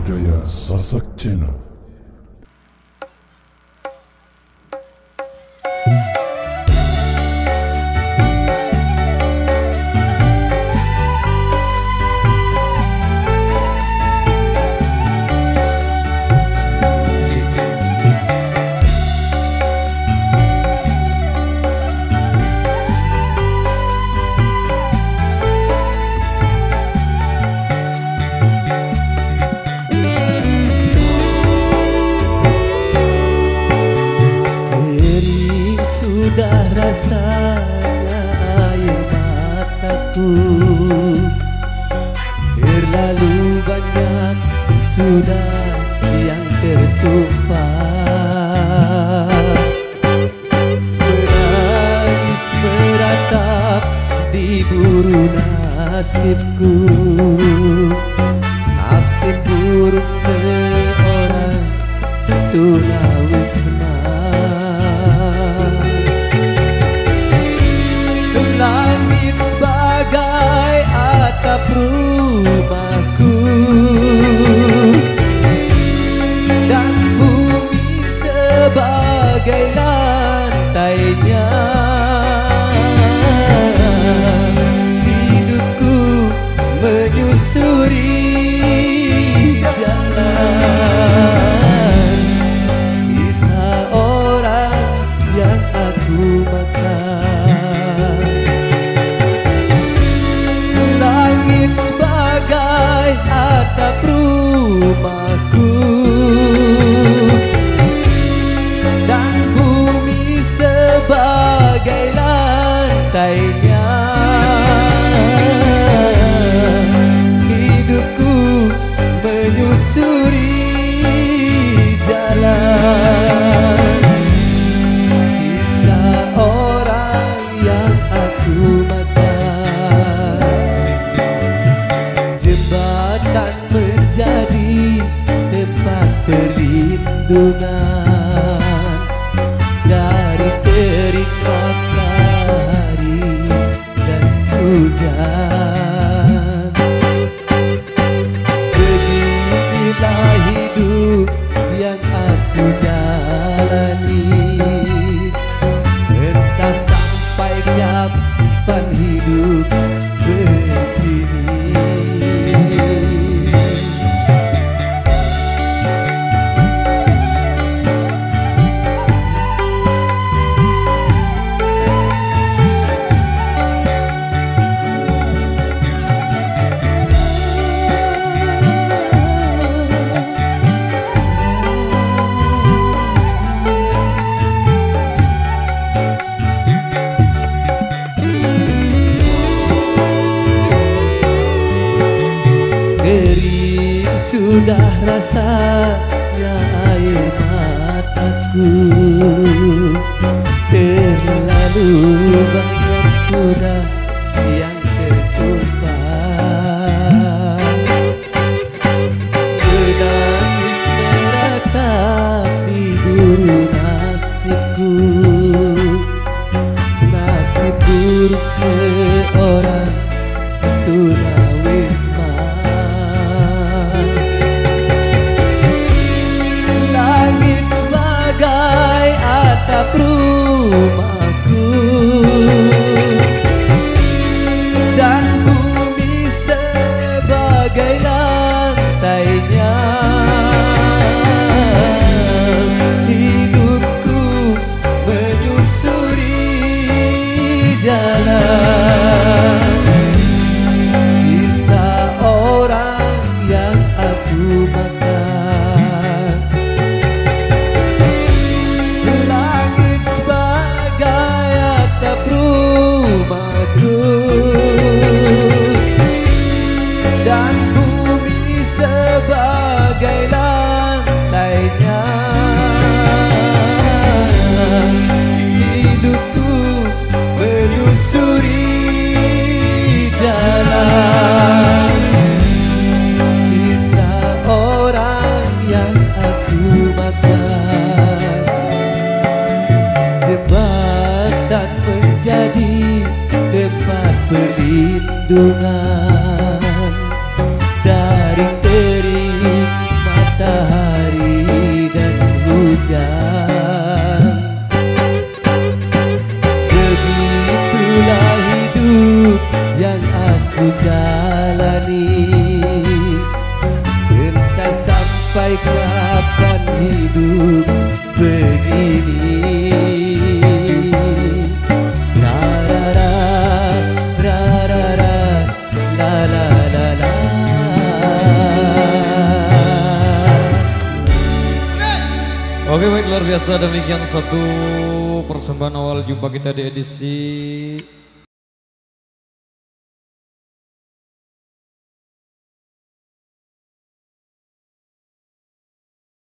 Budaya Sasak Channel. Sudah rasanya air mataku, terlalu banyak sudah yang tertumpah. Menangis meratap di buru nasibku, nasib buruk seorang tunawisma. Langit sebagai atap rumahku, dan bumi sebagai lantainya. Hidupku menyusuri jalan sisa orang yang aku makan. Atap rumahku, dan bumi sebagai lantainya. Hidupku menyusuri jalan sisa orang yang aku makan. Jembatan menjadi tempat perlindungan dari terik matahari dan hujan. Beginilah hidup yang aku jalani, entah sampai kapan hidup begini. Kering sudah rasanya air mataku, terlalu banyak sudah yang tertumpah. Menangis meratap di buru nasibku, nasib buruk seorang tunawisma. Atap rumahku, dan bumi sebagai lantainya. Hidupku menyusuri jalan sisa orang yang aku makan. Dan bumi sebagai lantainya. Hidupku menyusuri jalan sisa orang yang aku makan. Jembatan menjadi tempat perlindungan dari terik biasa demikian satu persembahan awal jumpa kita di edisi